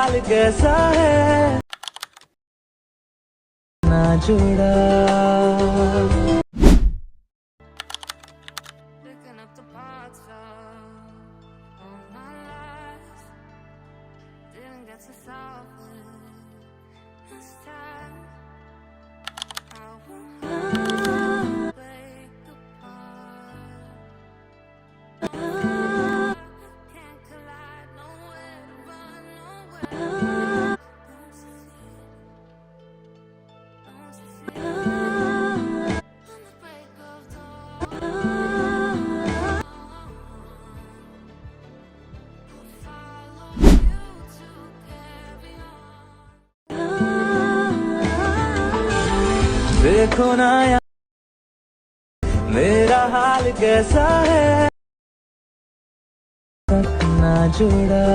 हाल कैसा है ना जुड़ा। Picking up the parts of all my lies. Didn't get to solve it this time. I will break apart. Can't collide, nowhere to run, nowhere. Don't you see? On the break of dawn. Follow you to carry on. देखो ना यार मेरा हाल कैसा है तक ना जुड़ा।